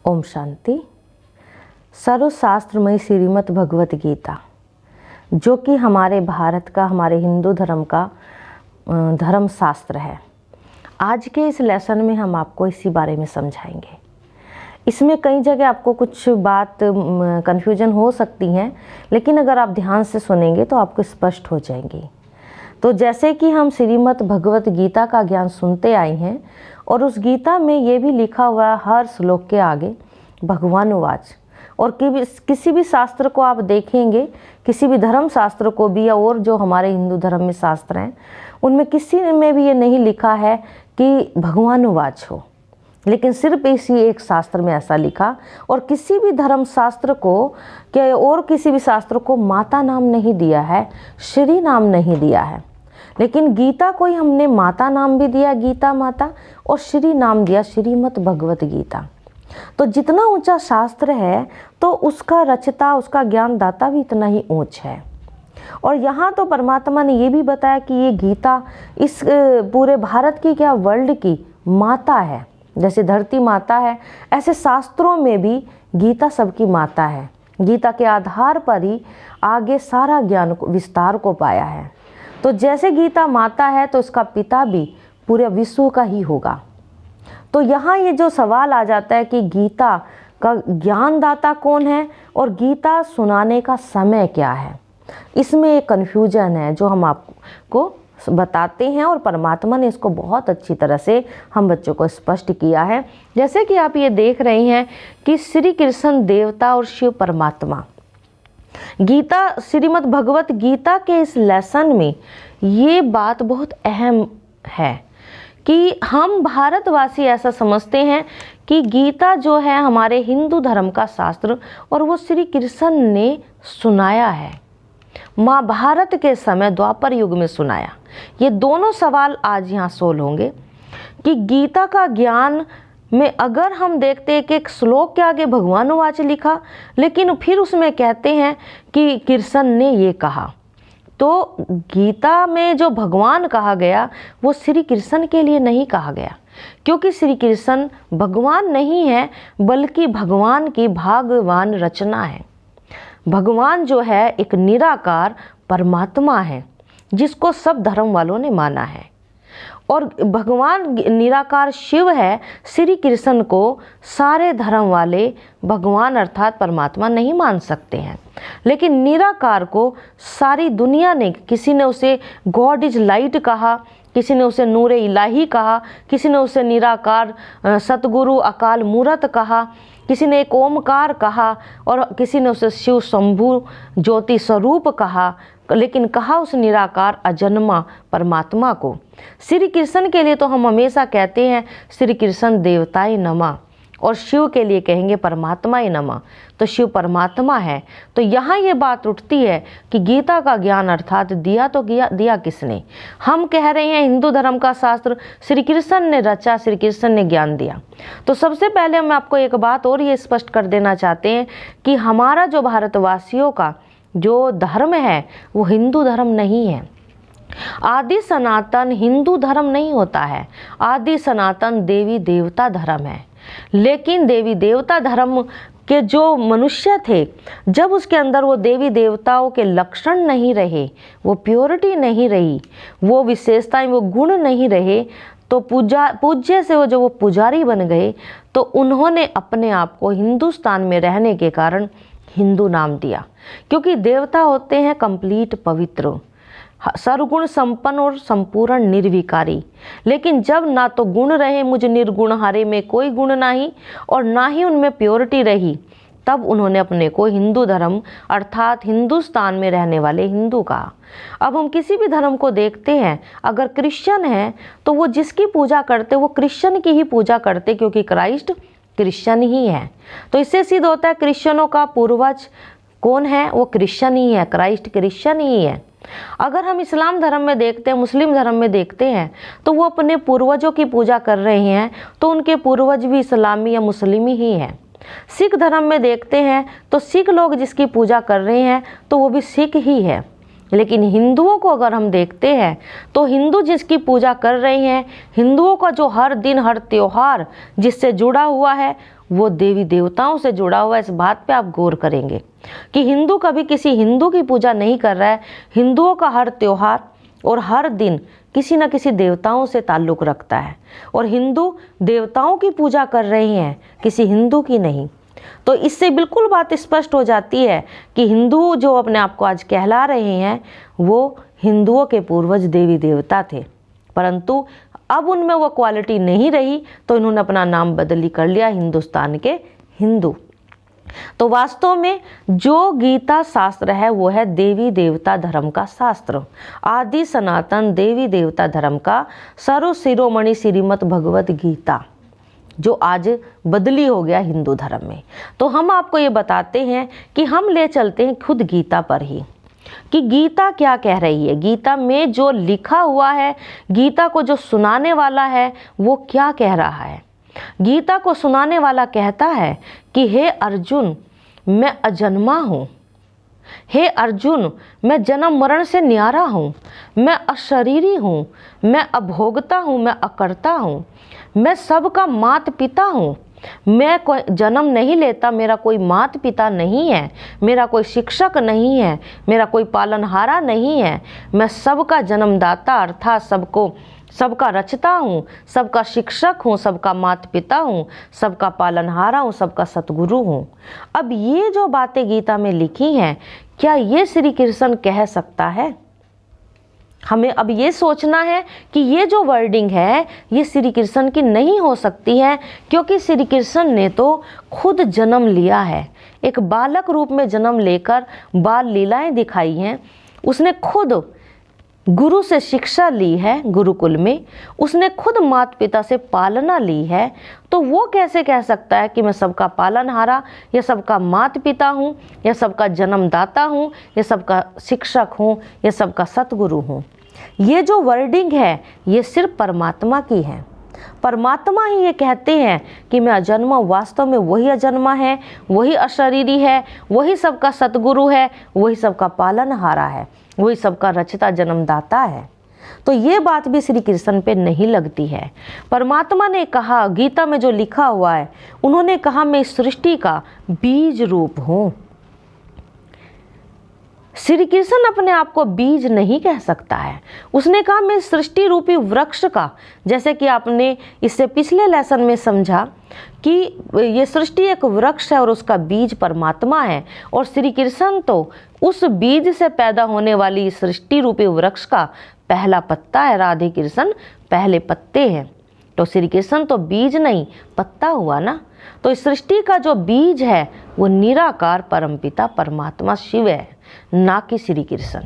ओम शांति। सर्वशास्त्रमयी श्रीमद् भगवत गीता, जो कि हमारे भारत का, हमारे हिंदू धर्म का धर्म शास्त्र है। आज के इस लेसन में हम आपको इसी बारे में समझाएंगे। इसमें कई जगह आपको कुछ बात कन्फ्यूजन हो सकती हैं, लेकिन अगर आप ध्यान से सुनेंगे तो आपको स्पष्ट हो जाएंगी। तो जैसे कि हम श्रीमद् भगवत गीता का ज्ञान सुनते आए हैं, और उस गीता में ये भी लिखा हुआ है हर श्लोक के आगे भगवान उवाच। और किसी भी शास्त्र को आप देखेंगे, किसी भी धर्म शास्त्र को भी, या और जो हमारे हिंदू धर्म में शास्त्र हैं, उनमें किसी में भी ये नहीं लिखा है कि भगवान उवाच हो, लेकिन सिर्फ इसी एक शास्त्र में ऐसा लिखा। और किसी भी धर्म शास्त्र को और किसी भी शास्त्र को माता नाम नहीं दिया है, श्री नाम नहीं दिया है। लेकिन गीता को ही हमने माता नाम भी दिया, गीता माता, और श्री नाम दिया, श्रीमद् भगवत गीता। तो जितना ऊंचा शास्त्र है, तो उसका रचता, उसका ज्ञानदाता भी इतना ही ऊंच है। और यहाँ तो परमात्मा ने ये भी बताया कि ये गीता इस पूरे भारत की, क्या वर्ल्ड की माता है। जैसे धरती माता है, ऐसे शास्त्रों में भी गीता सबकी माता है। गीता के आधार पर ही आगे सारा ज्ञान विस्तार को पाया है। तो जैसे गीता माता है, तो इसका पिता भी पूरे विश्व का ही होगा। तो यहाँ ये जो सवाल आ जाता है कि गीता का ज्ञानदाता कौन है और गीता सुनाने का समय क्या है, इसमें एक कन्फ्यूजन है जो हम आपको बताते हैं। और परमात्मा ने इसको बहुत अच्छी तरह से हम बच्चों को स्पष्ट किया है। जैसे कि आप ये देख रहे हैं कि श्री कृष्ण देवता और शिव परमात्मा, गीता श्रीमद् भगवत गीता के इस लेसन में ये बात बहुत अहम है कि हम भारतवासी ऐसा समझते हैं कि गीता जो है हमारे हिंदू धर्म का शास्त्र, और वो श्री कृष्ण ने सुनाया है, महाभारत के समय द्वापर युग में सुनाया। ये दोनों सवाल आज यहाँ सोल्व होंगे कि गीता का ज्ञान में अगर हम देखते हैं कि एक श्लोक के आगे भगवान उवाच लिखा, लेकिन फिर उसमें कहते हैं कि कृष्ण ने ये कहा। तो गीता में जो भगवान कहा गया वो श्री कृष्ण के लिए नहीं कहा गया, क्योंकि श्री कृष्ण भगवान नहीं है, बल्कि भगवान की भागवान रचना है। भगवान जो है एक निराकार परमात्मा है, जिसको सब धर्म वालों ने माना है। और भगवान निराकार शिव है। श्री कृष्ण को सारे धर्म वाले भगवान अर्थात परमात्मा नहीं मान सकते हैं, लेकिन निराकार को सारी दुनिया ने, किसी ने उसे गॉड इज लाइट कहा, किसी ने उसे नूरे इलाही कहा, किसी ने उसे निराकार सतगुरु अकाल मूरत कहा, किसी ने एक ओमकार कहा, और किसी ने उसे शिव शंभु ज्योति स्वरूप कहा, लेकिन कहा उस निराकार अजन्मा परमात्मा को। श्री कृष्ण के लिए तो हम हमेशा कहते हैं श्री कृष्ण देवताय नमः, और शिव के लिए कहेंगे परमात्माय नमः। तो शिव परमात्मा है। तो यहाँ ये बात उठती है कि गीता का ज्ञान अर्थात दिया तो दिया किसने? हम कह रहे हैं हिंदू धर्म का शास्त्र श्री कृष्ण ने रचा, श्री कृष्ण ने ज्ञान दिया। तो सबसे पहले हम आपको एक बात और ये स्पष्ट कर देना चाहते हैं कि हमारा जो भारतवासियों का जो धर्म है वो हिंदू धर्म नहीं है। आदि सनातन हिंदू धर्म नहीं होता है, आदि सनातन देवी देवता धर्म है। लेकिन देवी देवता धर्म के जो मनुष्य थे, जब उसके अंदर वो देवी देवताओं के लक्षण नहीं रहे, वो प्योरिटी नहीं रही, वो विशेषताएं, वो गुण नहीं रहे, तो पूज्य से वो पुजारी बन गए। तो उन्होंने अपने आप को हिंदुस्तान में रहने के कारण हिंदू नाम दिया, क्योंकि देवता होते हैं कंप्लीट पवित्र, सर्वगुण संपन्न और संपूर्ण निर्विकारी। लेकिन जब ना तो गुण रहे, मुझ निर्गुण हारे में कोई गुण नहीं, और ना ही उनमें प्योरिटी रही, तब उन्होंने अपने को हिंदू धर्म अर्थात हिंदुस्तान में रहने वाले हिंदू कहा। अब हम किसी भी धर्म को देखते हैं, अगर क्रिश्चियन है तो वो जिसकी पूजा करते वो क्रिश्चियन की ही पूजा करते, क्योंकि क्राइस्ट क्रिश्चियन ही है। तो इससे सिद्ध होता है क्रिश्चियनों का पूर्वज कौन है? वो क्रिश्चियन ही है, क्राइस्ट क्रिश्चियन ही है। अगर हम इस्लाम धर्म में देखते हैं, मुस्लिम धर्म में देखते हैं, तो वो अपने पूर्वजों की पूजा कर रहे हैं, तो उनके पूर्वज भी इस्लामी या मुस्लिमी ही हैं। सिख धर्म में देखते हैं तो सिख लोग जिसकी पूजा कर रहे हैं तो वो भी सिख ही है। लेकिन हिंदुओं को अगर हम देखते हैं तो हिंदू जिसकी पूजा कर रहे हैं, हिंदुओं का जो हर दिन हर त्योहार जिससे जुड़ा हुआ है वो देवी देवताओं से जुड़ा हुआ है। इस बात पे आप गौर करेंगे कि हिंदू कभी किसी हिंदू की पूजा नहीं कर रहा है। हिंदुओं का हर त्योहार और हर दिन किसी न किसी देवताओं से ताल्लुक़ रखता है, और हिंदू देवताओं की पूजा कर रहे हैं, किसी हिंदू की नहीं। तो इससे बिल्कुल बात स्पष्ट हो जाती है कि हिंदू जो अपने आप को आज कहला रहे हैं वो हिंदुओं के पूर्वज देवी देवता थे, परंतु अब उनमें वो क्वालिटी नहीं रही तो इन्होंने अपना नाम बदली कर लिया हिंदुस्तान के हिंदू। तो वास्तव में जो गीता शास्त्र है वो है देवी देवता धर्म का शास्त्र, आदि सनातन देवी देवता धर्म का सर्व शिरोमणि श्रीमद् भगवत गीता, जो आज बदली हो गया हिंदू धर्म में। तो हम आपको ये बताते हैं कि हम ले चलते हैं खुद गीता पर ही कि गीता क्या कह रही है, गीता में जो लिखा हुआ है, गीता को जो सुनाने वाला है वो क्या कह रहा है। गीता को सुनाने वाला कहता है कि हे अर्जुन, मैं अजन्मा हूँ, हे अर्जुन मैं जन्म मरण से न्यारा हूँ, मैं अशरीरी हूँ, मैं अभोगता हूँ, मैं अकर्ता हूँ, मैं सबका माता पिता हूँ, मैं कोई जन्म नहीं लेता, मेरा कोई माता पिता नहीं है, मेरा कोई शिक्षक नहीं है, मेरा कोई पालनहारा नहीं है, मैं सबका जन्मदाता अर्थात सबका रचता हूँ, सबका शिक्षक हूँ, सबका माता पिता हूँ, सबका पालनहारा हूँ, सबका सतगुरु हूँ। अब ये जो बातें गीता में लिखी हैं, क्या ये श्री कृष्ण कह सकता है? हमें अब ये सोचना है कि ये जो वर्डिंग है ये श्री कृष्ण की नहीं हो सकती है, क्योंकि श्री कृष्ण ने तो खुद जन्म लिया है, एक बालक रूप में जन्म लेकर बाल लीलाएं दिखाई हैं। उसने खुद गुरु से शिक्षा ली है गुरुकुल में, उसने खुद माता पिता से पालना ली है। तो वो कैसे कह सकता है कि मैं सबका पालनहारा या सबका माता पिता हूँ या सबका जन्मदाता हूँ या सबका शिक्षक हूँ या सबका सतगुरु हूँ। ये जो वर्डिंग है ये सिर्फ परमात्मा की है। परमात्मा ही ये कहते हैं कि मैं अजन्मा, वास्तव में वही अजन्मा है, वही अशरीरी है, वही सबका सतगुरु है, वही सबका पालनहारा है, वही सबका रचता जन्मदाता है। तो ये बात भी श्री कृष्ण पे नहीं लगती है। परमात्मा ने कहा, गीता में जो लिखा हुआ है, उन्होंने कहा मैं इस सृष्टि का बीज रूप हूँ। श्री कृष्ण अपने आप को बीज नहीं कह सकता है। उसने कहा मैं सृष्टि रूपी वृक्ष का, जैसे कि आपने इससे पिछले लेसन में समझा कि ये सृष्टि एक वृक्ष है और उसका बीज परमात्मा है, और श्री कृष्ण तो उस बीज से पैदा होने वाली सृष्टि रूपी वृक्ष का पहला पत्ता है। राधे कृष्ण पहले पत्ते हैं, तो श्री कृष्ण तो बीज नहीं पत्ता हुआ ना। तो इस सृष्टि का जो बीज है वो निराकार परमपिता परमात्मा शिव है, ना कि श्री कृष्ण।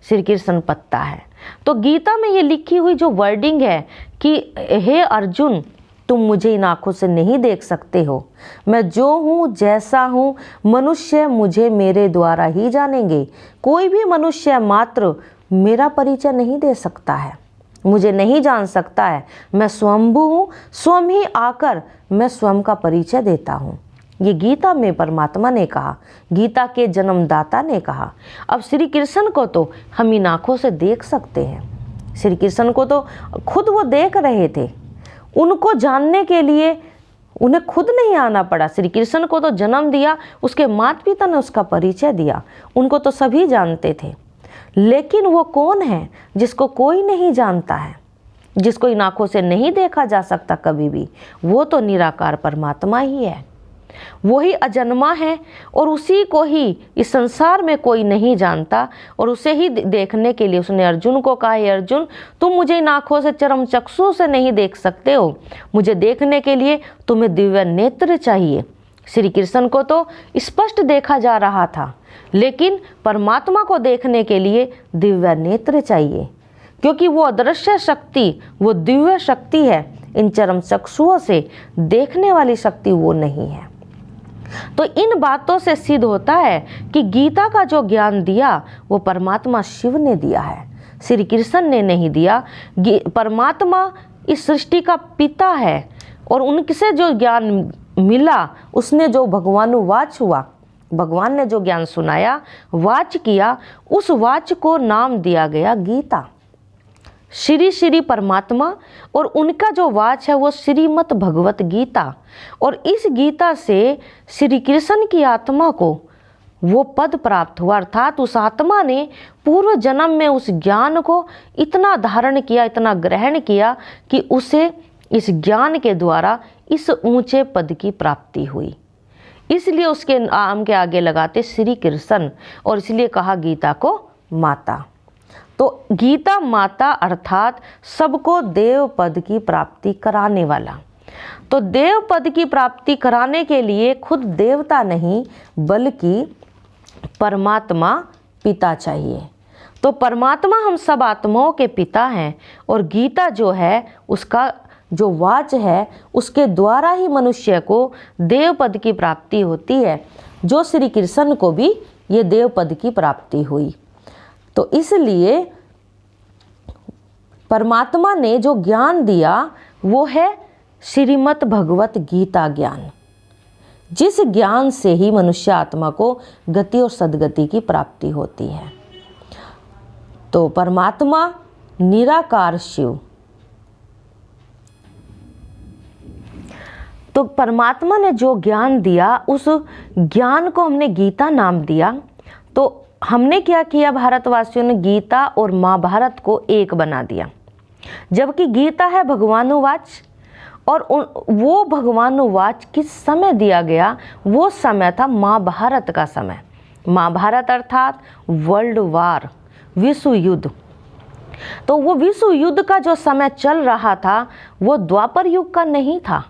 श्री कृष्ण पत्ता है। तो गीता में ये लिखी हुई जो वर्डिंग है कि हे अर्जुन, तुम मुझे इन आँखों से नहीं देख सकते हो, मैं जो हूँ जैसा हूँ, मनुष्य मुझे मेरे द्वारा ही जानेंगे। कोई भी मनुष्य मात्र मेरा परिचय नहीं दे सकता है, मुझे नहीं जान सकता है। मैं स्वयंभू हूँ, स्वयं ही आकर मैं स्वयं का परिचय देता हूँ। ये गीता में परमात्मा ने कहा, गीता के जन्मदाता ने कहा। अब श्री कृष्ण को तो हम इन आँखों से देख सकते हैं। श्री कृष्ण को तो खुद वो देख रहे थे। उनको जानने के लिए उन्हें खुद नहीं आना पड़ा। श्री कृष्ण को तो जन्म दिया, उसके माता पिता ने उसका परिचय दिया, उनको तो सभी जानते थे। लेकिन वो कौन है जिसको कोई नहीं जानता है, जिसको इन आँखों से नहीं देखा जा सकता कभी भी? वो तो निराकार परमात्मा ही है, वही अजन्मा है, और उसी को ही इस संसार में कोई नहीं जानता। और उसे ही देखने के लिए उसने अर्जुन को कहा, हे अर्जुन, तुम मुझे इन आँखों से चरम चक्षु से नहीं देख सकते हो, मुझे देखने के लिए तुम्हें दिव्य नेत्र चाहिए। श्री कृष्ण को तो स्पष्ट देखा जा रहा था, लेकिन परमात्मा को देखने के लिए दिव्य नेत्र चाहिए, क्योंकि वो अदृश्य शक्ति, वो दिव्य शक्ति है। इन चरम चक्षुओं से देखने वाली शक्ति वो नहीं है। तो इन बातों से सिद्ध होता है कि गीता का जो ज्ञान दिया वो परमात्मा शिव ने दिया है, श्री कृष्ण ने नहीं दिया। परमात्मा इस सृष्टि का पिता है, और उनसे जो ज्ञान मिला, उसने जो भगवानुवाच हुआ, भगवान ने जो ज्ञान सुनाया, वाच किया, उस वाच को नाम दिया गया गीता। श्री श्री परमात्मा और उनका जो वाच है वो श्रीमद् भगवत गीता। और इस गीता से श्री कृष्ण की आत्मा को वो पद प्राप्त हुआ, अर्थात उस आत्मा ने पूर्व जन्म में उस ज्ञान को इतना धारण किया, इतना ग्रहण किया कि उसे इस ज्ञान के द्वारा इस ऊंचे पद की प्राप्ति हुई। इसलिए उसके नाम के आगे लगाते श्री कृष्ण, और इसलिए कहा गीता को माता। तो गीता माता अर्थात सबको देव पद की प्राप्ति कराने वाला। तो देव पद की प्राप्ति कराने के लिए खुद देवता नहीं बल्कि परमात्मा पिता चाहिए। तो परमात्मा हम सब आत्माओं के पिता हैं, और गीता जो है उसका जो वाच है उसके द्वारा ही मनुष्य को देव पद की प्राप्ति होती है, जो श्री कृष्ण को भी ये देव पद की प्राप्ति हुई। तो इसलिए परमात्मा ने जो ज्ञान दिया वो है श्रीमद् भगवत गीता ज्ञान, जिस ज्ञान से ही मनुष्य आत्मा को गति और सद्गति की प्राप्ति होती है। तो परमात्मा निराकार शिव, तो परमात्मा ने जो ज्ञान दिया उस ज्ञान को हमने गीता नाम दिया। तो हमने क्या किया, भारतवासियों ने गीता और महाभारत को एक बना दिया, जबकि गीता है भगवानुवाच, और वो भगवानुवाच किस समय दिया गया, वो समय था महाभारत का समय। महाभारत अर्थात वर्ल्ड वार, विश्व युद्ध। तो वो विश्व युद्ध का जो समय चल रहा था वो द्वापर युग का नहीं था।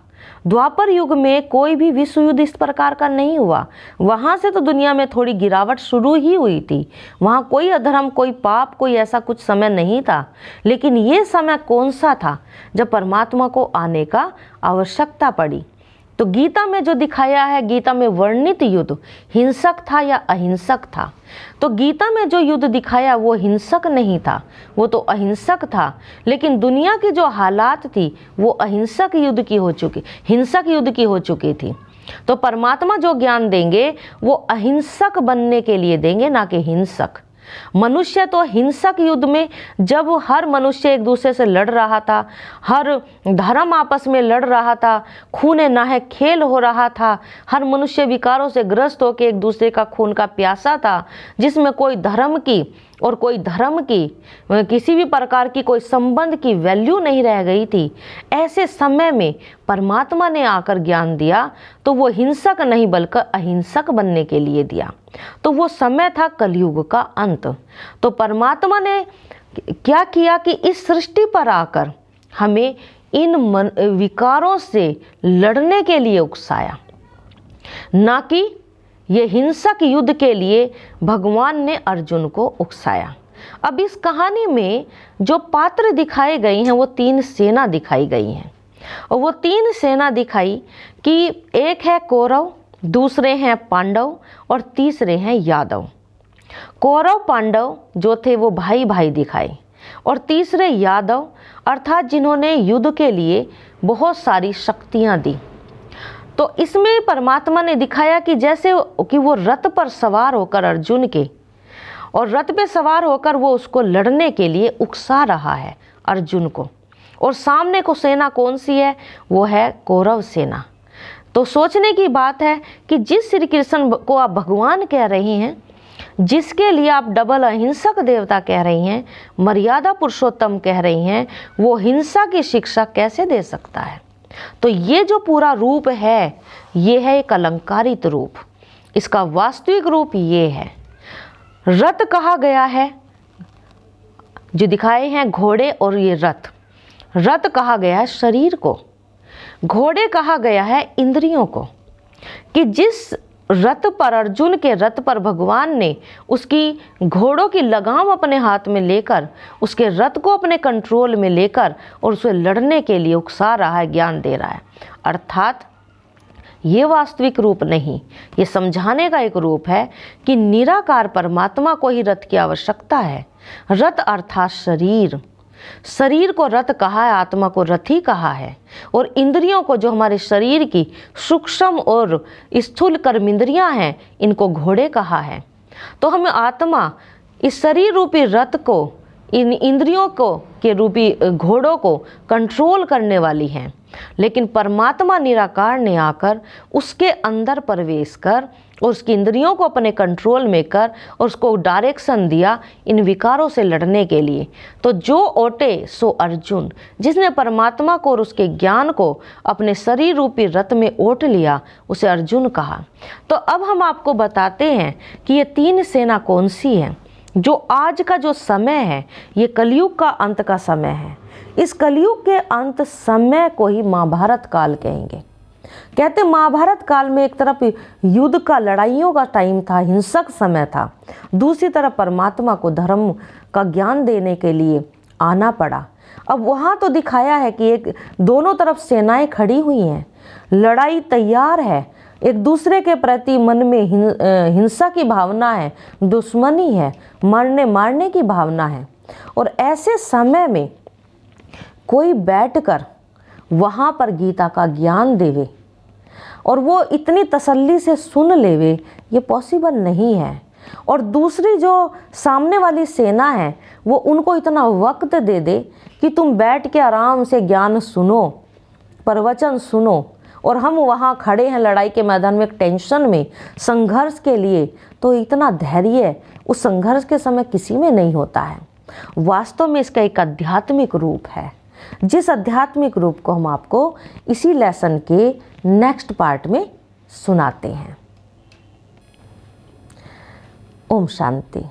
द्वापर युग में कोई भी विश्व युद्ध इस प्रकार का नहीं हुआ। वहाँ से तो दुनिया में थोड़ी गिरावट शुरू ही हुई थी। वहाँ कोई अधर्म, कोई पाप, कोई ऐसा कुछ समय नहीं था। लेकिन ये समय कौन सा था जब परमात्मा को आने का आवश्यकता पड़ी। तो गीता में जो दिखाया है, गीता में वर्णित युद्ध हिंसक था या अहिंसक था। तो गीता में जो युद्ध दिखाया वो हिंसक नहीं था, वो तो अहिंसक था। लेकिन दुनिया की जो हालात थी वो अहिंसक युद्ध की हो चुकी, हिंसक युद्ध की हो चुकी थी। तो परमात्मा जो ज्ञान देंगे वो अहिंसक बनने के लिए देंगे, ना कि हिंसक। मनुष्य तो हिंसक युद्ध में, जब हर मनुष्य एक दूसरे से लड़ रहा था, हर धर्म आपस में लड़ रहा था, खून नाहक खेल हो रहा था, हर मनुष्य विकारों से ग्रस्त होकर एक दूसरे का खून का प्यासा था, जिसमें कोई धर्म की और कोई धर्म की, किसी भी प्रकार की कोई संबंध की वैल्यू नहीं रह गई थी। ऐसे समय में परमात्मा ने आकर ज्ञान दिया तो वो हिंसक नहीं बल्कि अहिंसक बनने के लिए दिया। तो वो समय था कलयुग का अंत। तो परमात्मा ने क्या किया कि इस सृष्टि पर आकर हमें इन विकारों से लड़ने के लिए उकसाया, ना कि ये हिंसक युद्ध के लिए भगवान ने अर्जुन को उकसाया। अब इस कहानी में जो पात्र दिखाए गए हैं वो 3 सेना दिखाई गई हैं, और वो 3 सेना दिखाई कि एक है कौरव, दूसरे हैं पांडव और तीसरे हैं यादव। कौरव पांडव जो थे वो भाई भाई दिखाए, और तीसरे यादव अर्थात जिन्होंने युद्ध के लिए बहुत सारी शक्तियां दी। तो इसमें परमात्मा ने दिखाया कि जैसे कि वो रथ पर सवार होकर अर्जुन के, और रथ पे सवार होकर वो उसको लड़ने के लिए उकसा रहा है अर्जुन को, और सामने को सेना कौन सी है, वो है कौरव सेना। तो सोचने की बात है कि जिस श्री कृष्ण को आप भगवान कह रही हैं, जिसके लिए आप डबल अहिंसक देवता कह रही हैं, मर्यादा पुरुषोत्तम कह रही हैं, वो हिंसा की शिक्षा कैसे दे सकता है। तो ये जो पूरा रूप है ये है एक अलंकारित रूप। इसका वास्तविक रूप ये है। रथ कहा गया है, जो दिखाए हैं घोड़े और ये रथ। रथ कहा गया है शरीर को, घोड़े कहा गया है इंद्रियों को। कि जिस रथ पर, अर्जुन के रथ पर भगवान ने उसकी घोड़ों की लगाम अपने हाथ में लेकर, उसके रथ को अपने कंट्रोल में लेकर और उसे लड़ने के लिए उकसा रहा है, ज्ञान दे रहा है। अर्थात ये वास्तविक रूप नहीं, ये समझाने का एक रूप है कि निराकार परमात्मा को ही रथ की आवश्यकता है। रथ अर्थात शरीर, शरीर को रथ कहा है, आत्मा को रथी कहा है, और इंद्रियों को, जो हमारे शरीर की सूक्ष्म और स्थूल कर्मेंद्रियां हैं, इनको घोड़े कहा है। तो हमें आत्मा इस शरीर रूपी रथ को, इन इंद्रियों को के रूपी घोड़ों को कंट्रोल करने वाली हैं। लेकिन परमात्मा निराकार ने आकर उसके अंदर प्रवेश कर और उसकी इंद्रियों को अपने कंट्रोल में कर और उसको डायरेक्शन दिया इन विकारों से लड़ने के लिए। तो जो ओटे सो अर्जुन, जिसने परमात्मा को और उसके ज्ञान को अपने शरीर रूपी रथ में ओट लिया, उसे अर्जुन कहा। तो अब हम आपको बताते हैं कि ये 3 सेना कौन सी हैं। जो आज का जो समय है, ये कलयुग का अंत का समय है। इस कलयुग के अंत समय को ही महाभारत काल कहेंगे। कहते महाभारत काल में एक तरफ युद्ध का, लड़ाइयों का टाइम था, हिंसक समय था, दूसरी तरफ परमात्मा को धर्म का ज्ञान देने के लिए आना पड़ा। अब वहाँ तो दिखाया है कि एक दोनों तरफ सेनाएं खड़ी हुई हैं, लड़ाई तैयार है, एक दूसरे के प्रति मन में हिंसा की भावना है, दुश्मनी है, मरने मारने की भावना है। और ऐसे समय में कोई बैठकर वहाँ पर गीता का ज्ञान देवे और वो इतनी तसल्ली से सुन लेवे, ये पॉसिबल नहीं है। और दूसरी जो सामने वाली सेना है, वो उनको इतना वक्त दे दे कि तुम बैठ के आराम से ज्ञान सुनो, प्रवचन सुनो, और हम वहाँ खड़े हैं लड़ाई के मैदान में, एक टेंशन में, संघर्ष के लिए। तो इतना धैर्य उस संघर्ष के समय किसी में नहीं होता है। वास्तव में इसका एक आध्यात्मिक रूप है, जिस आध्यात्मिक रूप को हम आपको इसी लेसन के नेक्स्ट पार्ट में सुनाते हैं। ओम शांति।